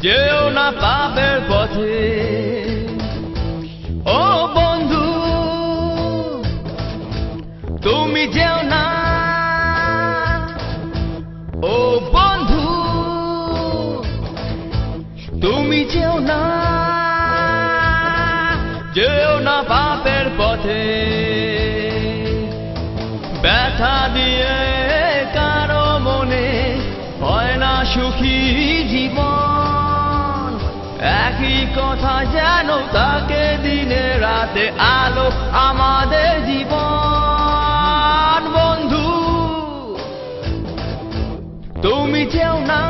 যেও না পাপের পথে। ও বন্ধু তুমি যেও না, ও বন্ধু তুমি যেও না, যেও না পাপের পথে। ব্যথা দিয়ে কারো মনে হয় না সুখী জীবন, একই কথা যেন তাকে দিনে রাতে আলো আমাদের জীবন। বন্ধু তুমি যেও না,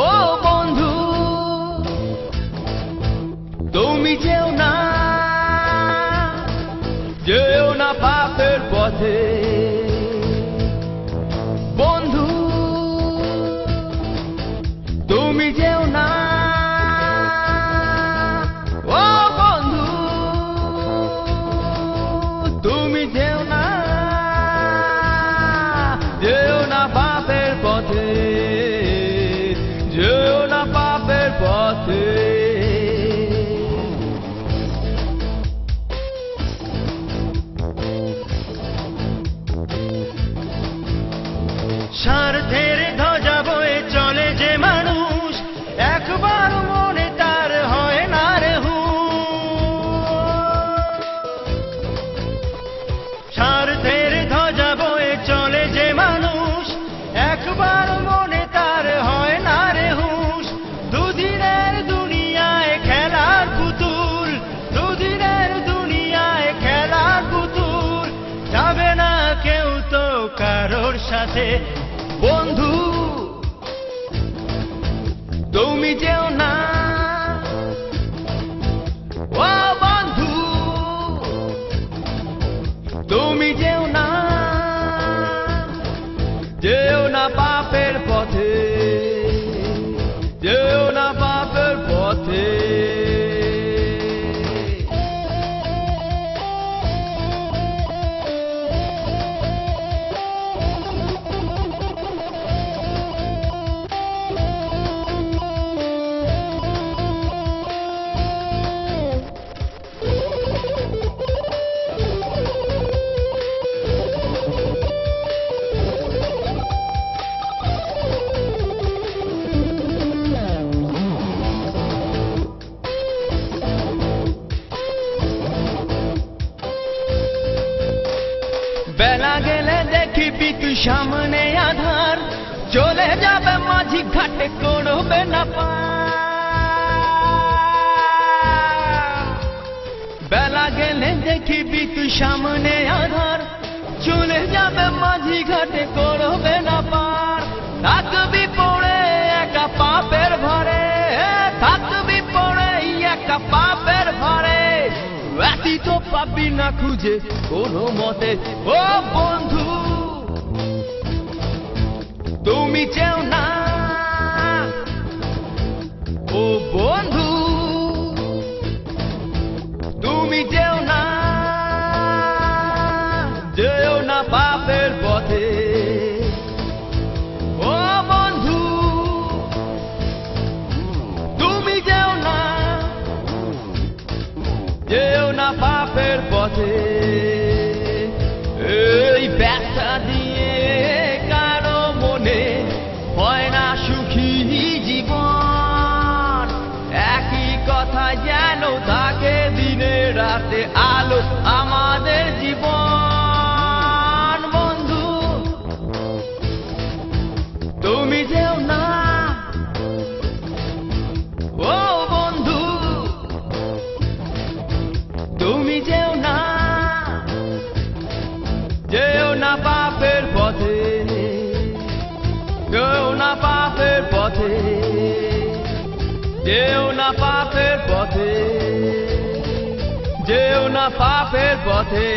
ও বন্ধু তুমি যেও না, যেও না পাপের পথে। বন্ধু তুমি যেও না, ও বন্ধু তুমি যেও না, যেও না পাপের পথে, যেও না পাপের পথে। স্বার্থের ধ্বজা বয়ে চলে যে মানুষ, একবার মনে তার হয় না রে হুঁশ। স্বার্থের ধ্বজা বয়ে চলে যে মানুষ, একবার মনে তার হয় না রে হুঁশ। দুদিনের দুনিয়ায় খেলার পুতুল, দুদিনের দুনিয়ায় খেলার পুতুল, যাবে না কেউ তো কারোর সাথে। বন্ধু তুমি যেও না, ও বন্ধু তুমি যেও না, যেও না পাপের পথে, যেও না পাপের পথে। বেলা গেলে দেখিবি তুই সামনে আধার, চলে যাবে মাঝি ঘাটে করবে না পার। বেলা গেলে দেখিবি তুই সামনে আধার, চলে যাবে মাঝি ঘাটে করবে না পার। থাকবি পড়ে একা পাপের ভরে, থাকবি পড়ে একা পাপের ভরে, রাতি তো পাবি না খুঁজে কোনো মতে। ও বন্ধু তুমি যেও না, ও বন্ধু তুমি যেও না, যেও না পাপের পথে। ও বন্ধু তুমি যেও না, যেও না পাপের পথে। এই ব্যথা দিয়ে কারো মনে হয় না সুখী জীবন, একই কথা যেন থাকে দিনে রাতে আলো আমাদের জীবন। বন্ধু তুমি যেও না, ও বন্ধু তুমি যেও না, যেও না পাপের পথে, যেও না পাপের পথে, যেও না পাপের পথে, যেও না পাপের পথে।